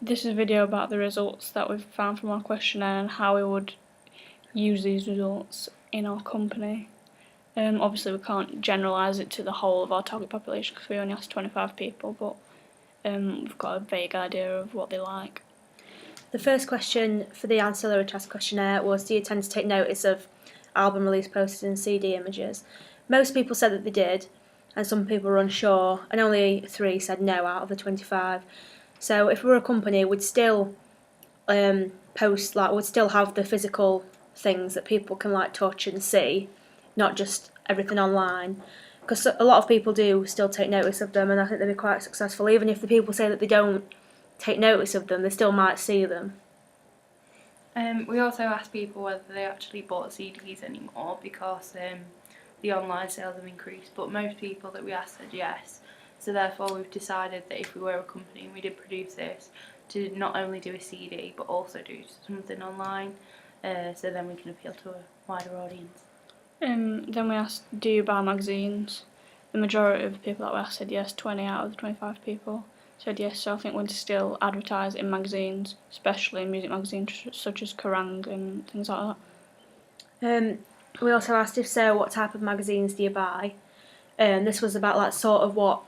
This is a video about the results that we've found from our questionnaire and how we would use these results in our company. Obviously we can't generalise it to the whole of our target population because we only asked 25 people, but we've got a vague idea of what they like. The first question for the ancillary task questionnaire was, do you tend to take notice of album release posters and CD images? Most people said that they did, and some people were unsure, and only 3 said no out of the 25. So if we were a company, we'd still post, we'd still have the physical things that people can touch and see, not just everything online. Because a lot of people do still take notice of them, and I think they'd be quite successful. Even if the people say that they don't take notice of them, they still might see them. We also asked people whether they actually bought CDs anymore because the online sales have increased, but most people that we asked said yes. So therefore we've decided that if we were a company and we did produce this, to not only do a CD but also do something online, so then we can appeal to a wider audience. Then we asked, do you buy magazines? The majority of the people that we asked said yes. 20 out of the 25 people said yes, so I think we'll still advertise in magazines, especially in music magazines such as Kerrang and things like that. We also asked, if so, what type of magazines do you buy? This was about sort of what,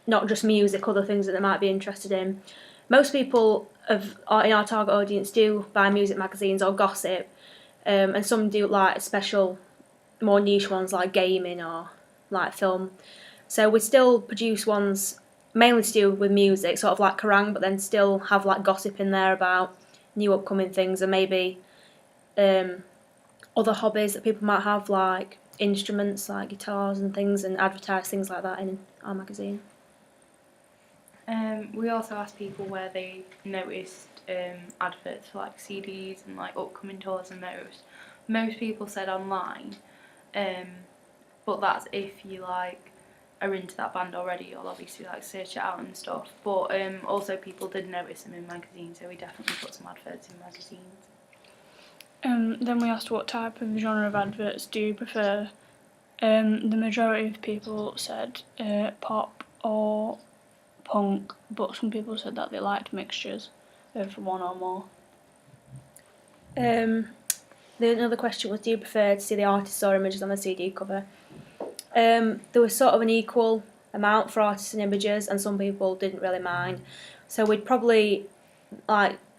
not just music, other things that they might be interested in. Most people in our target audience do buy music magazines or gossip, and some do special, more niche ones like gaming or film. So we still produce ones mainly to do with music, sort of like Kerrang, but then still have gossip in there about new upcoming things and maybe other hobbies that people might have, like instruments like guitars and things, and advertise things like that in our magazine. We also asked people where they noticed adverts for CDs and upcoming tours and those. Most people said online, but that's if you are into that band already, you'll obviously search it out and stuff. But also people did notice them in magazines, so we definitely put some adverts in magazines. Then we asked what type of genre of adverts do you prefer. The majority of people said pop or punk, but some people said that they liked mixtures of one or more. Another question was, do you prefer to see the artists or images on the CD cover? There was sort of an equal amount for artists and images, and some people didn't really mind. So we'd probably,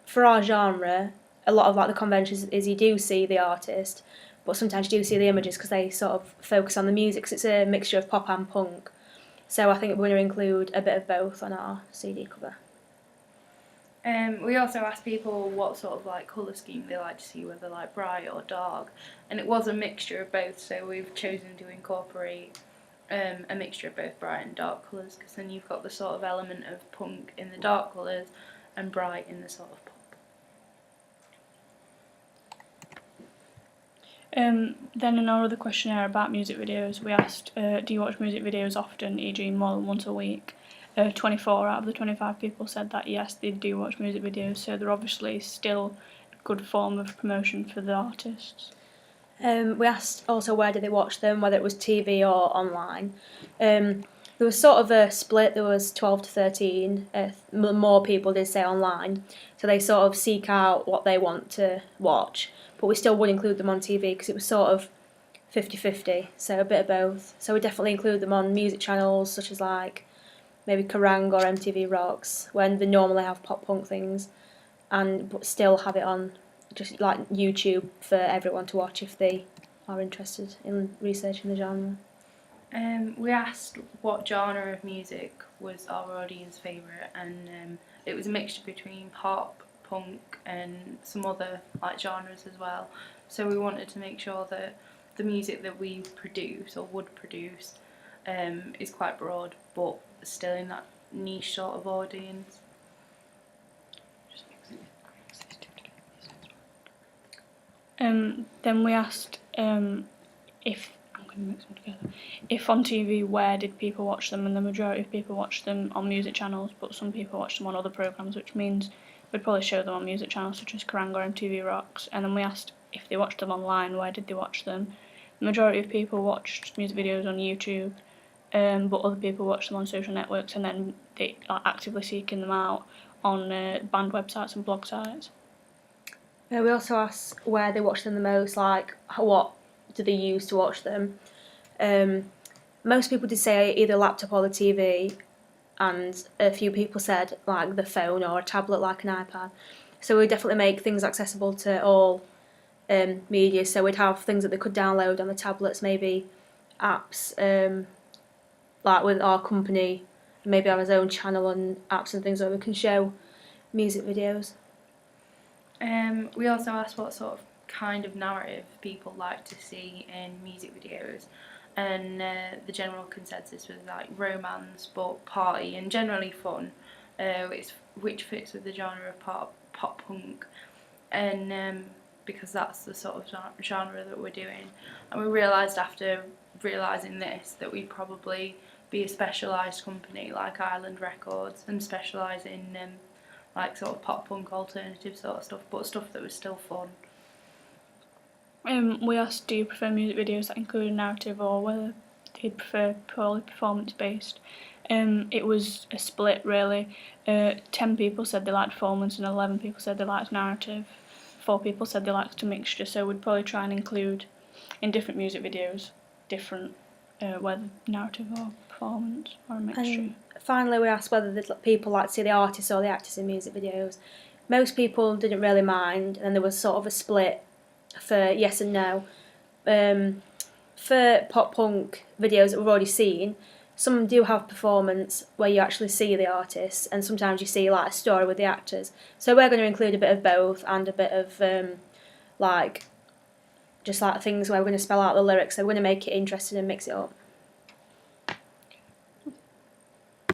for our genre, a lot of the conventions is you do see the artist, but sometimes you do see the images because they sort of focus on the music, because it's a mixture of pop and punk. So I think we're going to include a bit of both on our CD cover. We also asked people what sort of colour scheme they like to see, whether bright or dark, and it was a mixture of both, so we've chosen to incorporate a mixture of both bright and dark colours, because then you've got the sort of element of punk in the dark colours and bright in the sort of pop. Then in our other questionnaire about music videos, we asked, do you watch music videos often, e.g. more than once a week? 24 out of the 25 people said that yes, they do watch music videos, so they're obviously still a good form of promotion for the artists. We asked also where did they watch them, whether it was TV or online. There was sort of a split. There was 12 to 13. More people did say online, so they sort of seek out what they want to watch, but we still would include them on TV because it was sort of 50-50, so a bit of both. So we definitely include them on music channels such as maybe Kerrang or MTV Rocks, when they normally have pop punk things, but still have it on just YouTube for everyone to watch if they are interested in researching the genre. We asked what genre of music was our audience favourite, and it was a mixture between pop, punk and some other genres as well. So we wanted to make sure that the music that we produce or would produce is quite broad, but still in that niche sort of audience. Then we asked if on TV, where did people watch them, and the majority of people watched them on music channels, but some people watched them on other programmes, which means we'd probably show them on music channels such as Kerrang or MTV Rocks. And then we asked if they watched them online, where did they watch them. The majority of people watched music videos on YouTube, but other people watch them on social networks and then they are actively seeking them out on band websites and blog sites. We also asked where they watch them the most, like what do they use to watch them. Most people did say either laptop or the TV, and a few people said like the phone or a tablet like an iPad. So we definitely make things accessible to all media, so we'd have things that they could download on the tablets, maybe apps like with our company, maybe have his own channel and apps and things where we can show music videos. We also asked what sort of kind of narrative people like to see in music videos, and the general consensus was like romance, but party and generally fun, which fits with the genre of pop punk, and because that's the sort of genre that we're doing. And we realised after realising this that we'd probably be a specialised company like Island Records and specialise in like sort of pop punk alternative sort of stuff, but stuff that was still fun. We asked, do you prefer music videos that include a narrative or whether they'd prefer purely performance based. It was a split really. 10 people said they liked performance and 11 people said they liked narrative. 4 people said they liked a mixture, so we'd probably try and include in different music videos different whether narrative or performance or a mixture. And finally, we asked whether people like to see the artists or the actors in music videos. Most people didn't really mind, and there was sort of a split for yes and no. For pop punk videos that we've already seen, some do have performance where you actually see the artists, and sometimes you see like a story with the actors. So we're going to include a bit of both and a bit of like just like things where we're going to spell out the lyrics. So we're going to make it interesting and mix it up.